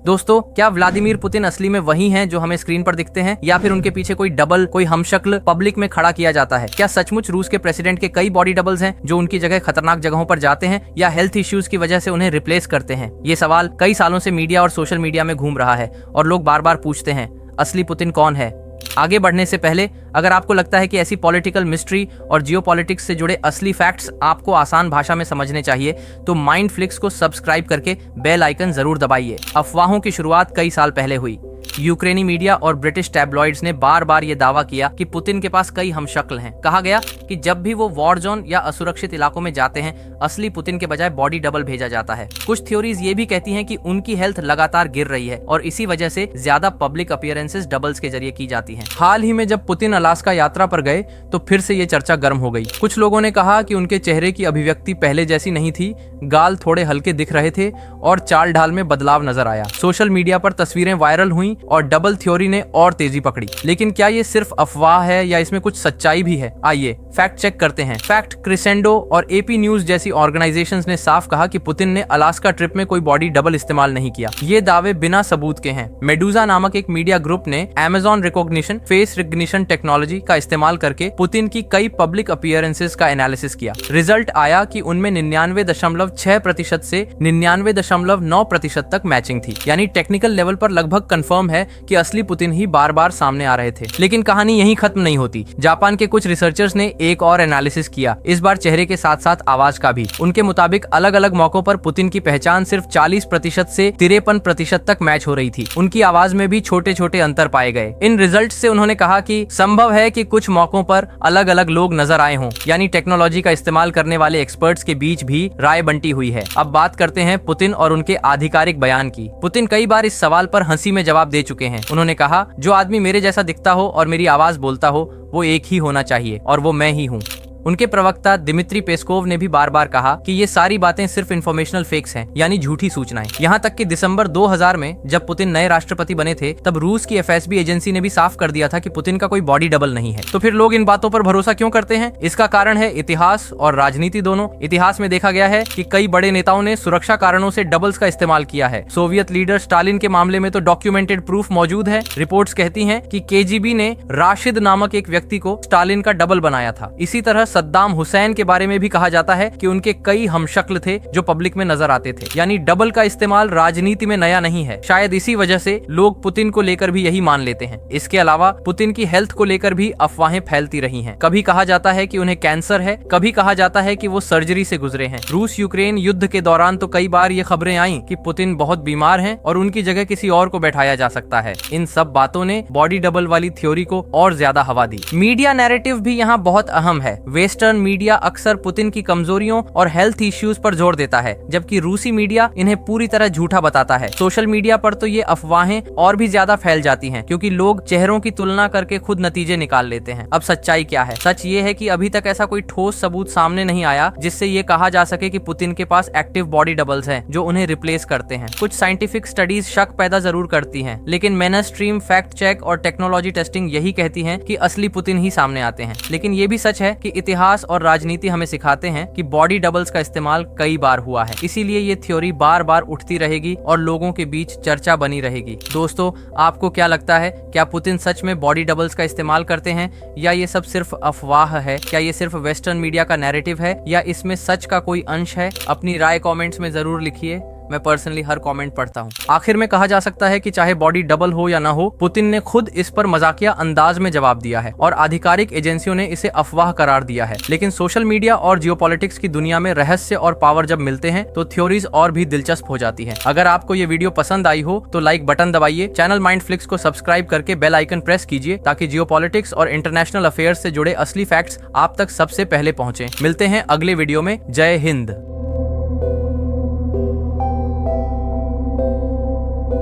दोस्तों, क्या Vladimir Putin असली में वही हैं जो हमें स्क्रीन पर दिखते हैं, या फिर उनके पीछे कोई डबल, कोई हमशक्ल पब्लिक में खड़ा किया जाता है? क्या सचमुच रूस के प्रेसिडेंट के कई बॉडी डबल्स हैं जो उनकी जगह खतरनाक जगहों पर जाते हैं या हेल्थ इश्यूज की वजह से उन्हें रिप्लेस करते हैं? ये सवाल कई सालों से मीडिया और सोशल मीडिया में घूम रहा है और लोग बार बार पूछते हैं, असली पुतिन कौन है? आगे बढ़ने से पहले अगर आपको लगता है कि ऐसी पॉलिटिकल मिस्ट्री और जियोपॉलिटिक्स से जुड़े असली फैक्ट्स आपको आसान भाषा में समझने चाहिए तो माइंडफ्लिक्स को सब्सक्राइब करके बेल आइकन जरूर दबाइए। अफवाहों की शुरुआत कई साल पहले हुई। यूक्रेनी मीडिया और ब्रिटिश टैब्लॉइड्स ने बार बार ये दावा किया कि पुतिन के पास कई हमशक्ल हैं। कहा गया कि जब भी वो वॉर जोन या असुरक्षित इलाकों में जाते हैं, असली पुतिन के बजाय बॉडी डबल भेजा जाता है। कुछ थ्योरीज ये भी कहती हैं कि उनकी हेल्थ लगातार गिर रही है और इसी वजह से ज्यादा पब्लिक अपीयरेंसेस डबल्स के जरिए की जाती हैं। हाल ही में जब पुतिन अलास्का यात्रा पर गए तो फिर से ये चर्चा गर्म हो गई। कुछ लोगों ने कहा कि उनके चेहरे की अभिव्यक्ति पहले जैसी नहीं थी, गाल थोड़े हल्के दिख रहे थे और चाल ढाल में बदलाव नजर आया। सोशल मीडिया पर तस्वीरें वायरल हुई और डबल थ्योरी ने और तेजी पकड़ी। लेकिन क्या ये सिर्फ अफवाह है या इसमें कुछ सच्चाई भी है? आइए फैक्ट चेक करते हैं। फैक्ट क्रिसेंडो और एपी न्यूज जैसी ऑर्गेनाइजेशंस ने साफ कहा कि पुतिन ने अलास्का ट्रिप में कोई बॉडी डबल इस्तेमाल नहीं किया। ये दावे बिना सबूत के हैं। मेडुजा नामक एक मीडिया ग्रुप ने Amazon recognition face recognition technology का इस्तेमाल करके पुतिन की कई पब्लिक अपीयरेंसेस का एनालिसिस किया। रिजल्ट आया कि उनमें 99.6% से 99.9% तक मैचिंग थी। यानी टेक्निकल लेवल पर लगभग कंफर्म है कि असली पुतिन ही बार बार सामने आ रहे थे। लेकिन कहानी यहीं खत्म नहीं होती। जापान के कुछ रिसर्चर्स ने एक और एनालिसिस किया, इस बार चेहरे के साथ साथ आवाज का भी। उनके मुताबिक अलग अलग मौकों पर पुतिन की पहचान सिर्फ 40% से 53% तक मैच हो रही थी। उनकी आवाज में भी छोटे छोटे अंतर पाए गए। इन रिजल्ट से उन्होंने कहा कि संभव है कि कुछ मौकों पर अलग अलग लोग नजर आए हों। यानी टेक्नोलॉजी का इस्तेमाल करने वाले एक्सपर्ट्स के बीच भी राय बंटी हुई है। अब बात करते हैं पुतिन और उनके आधिकारिक बयान की। पुतिन कई बार इस सवाल पर हंसी में जवाब दे चुके हैं। उन्होंने कहा, जो आदमी मेरे जैसा दिखता हो और मेरी आवाज बोलता हो वो एक ही होना चाहिए और वो मैं ही हूँ। उनके प्रवक्ता दिमित्री पेस्कोव ने भी बार बार कहा कि ये सारी बातें सिर्फ इन्फॉर्मेशनल फेक्स हैं, यानी झूठी सूचनाएं। यहाँ तक कि दिसंबर 2000 में जब पुतिन नए राष्ट्रपति बने थे तब रूस की एफएसबी एजेंसी ने भी साफ कर दिया था कि पुतिन का कोई बॉडी डबल नहीं है। तो फिर लोग इन बातों पर भरोसा क्यों करते हैं? इसका कारण है इतिहास और राजनीति दोनों। इतिहास में देखा गया है कि कई बड़े नेताओं ने सुरक्षा कारणों से डबल्स का इस्तेमाल किया है। सोवियत लीडर स्टालिन के मामले में तो डॉक्यूमेंटेड प्रूफ मौजूद है। रिपोर्ट्स कहती हैं कि केजीबी ने राशिद नामक एक व्यक्ति को स्टालिन का डबल बनाया था। इसी तरह सद्दाम हुसैन के बारे में भी कहा जाता है कि उनके कई हमशक्ल थे जो पब्लिक में नजर आते थे। यानी डबल का इस्तेमाल राजनीति में नया नहीं है। शायद इसी वजह से लोग पुतिन को लेकर भी यही मान लेते हैं। इसके अलावा पुतिन की हेल्थ को लेकर भी अफवाहें फैलती रही हैं। कभी कहा जाता है कि उन्हें कैंसर है, कभी कहा जाता है कि वो सर्जरी से गुजरे हैं। रूस यूक्रेन युद्ध के दौरान तो कई बार ये खबरें आईं कि पुतिन बहुत बीमार हैं और उनकी जगह किसी और को बैठाया जा सकता है। इन सब बातों ने बॉडी डबल वाली थ्योरी को और ज्यादा हवा दी। मीडिया नैरेटिव भी यहाँ बहुत अहम है। वेस्टर्न मीडिया अक्सर पुतिन की कमजोरियों और हेल्थ इश्यूज पर जोर देता है, जबकि रूसी मीडिया इन्हें पूरी तरह झूठा बताता है। सोशल मीडिया पर तो ये अफवाहें और भी ज्यादा फैल जाती हैं, क्योंकि लोग चेहरों की तुलना करके खुद नतीजे निकाल लेते हैं। अब सच्चाई क्या है? सच ये है कि अभी तक ऐसा कोई ठोस सबूत सामने नहीं आया जिससे ये कहा जा सके कि पुतिन के पास एक्टिव बॉडी डबल्स हैं जो उन्हें रिप्लेस करते हैं। कुछ साइंटिफिक स्टडीज शक पैदा जरूर करती हैं, लेकिन मेनस्ट्रीम फैक्ट चेक और टेक्नोलॉजी टेस्टिंग यही कहती है कि असली पुतिन ही सामने आते हैं। लेकिन ये भी सच है कि इतिहास और राजनीति हमें सिखाते हैं कि बॉडी डबल्स का इस्तेमाल कई बार हुआ है। इसीलिए ये थ्योरी बार बार उठती रहेगी और लोगों के बीच चर्चा बनी रहेगी। दोस्तों, आपको क्या लगता है? क्या पुतिन सच में बॉडी डबल्स का इस्तेमाल करते हैं या ये सब सिर्फ अफवाह है? क्या ये सिर्फ वेस्टर्न मीडिया का नैरेटिव है या इसमें सच का कोई अंश है? अपनी राय कमेंट्स में जरूर लिखिए। मैं पर्सनली हर कमेंट पढ़ता हूँ। आखिर में कहा जा सकता है कि चाहे बॉडी डबल हो या ना हो, पुतिन ने खुद इस पर मजाकिया अंदाज में जवाब दिया है और आधिकारिक एजेंसियों ने इसे अफवाह करार दिया है। लेकिन सोशल मीडिया और जियोपॉलिटिक्स की दुनिया में रहस्य और पावर जब मिलते हैं तो थ्योरीज और भी दिलचस्प हो जाती है। अगर आपको ये वीडियो पसंद आई हो तो लाइक बटन दबाइए, चैनल माइंडफ्लिक्स को सब्सक्राइब करके बेल आइकन प्रेस कीजिए ताकि जियोपॉलिटिक्स और इंटरनेशनल अफेयर्स से जुड़े असली फैक्ट्स आप तक सबसे पहले पहुंचे। मिलते हैं अगले वीडियो में। जय हिंद।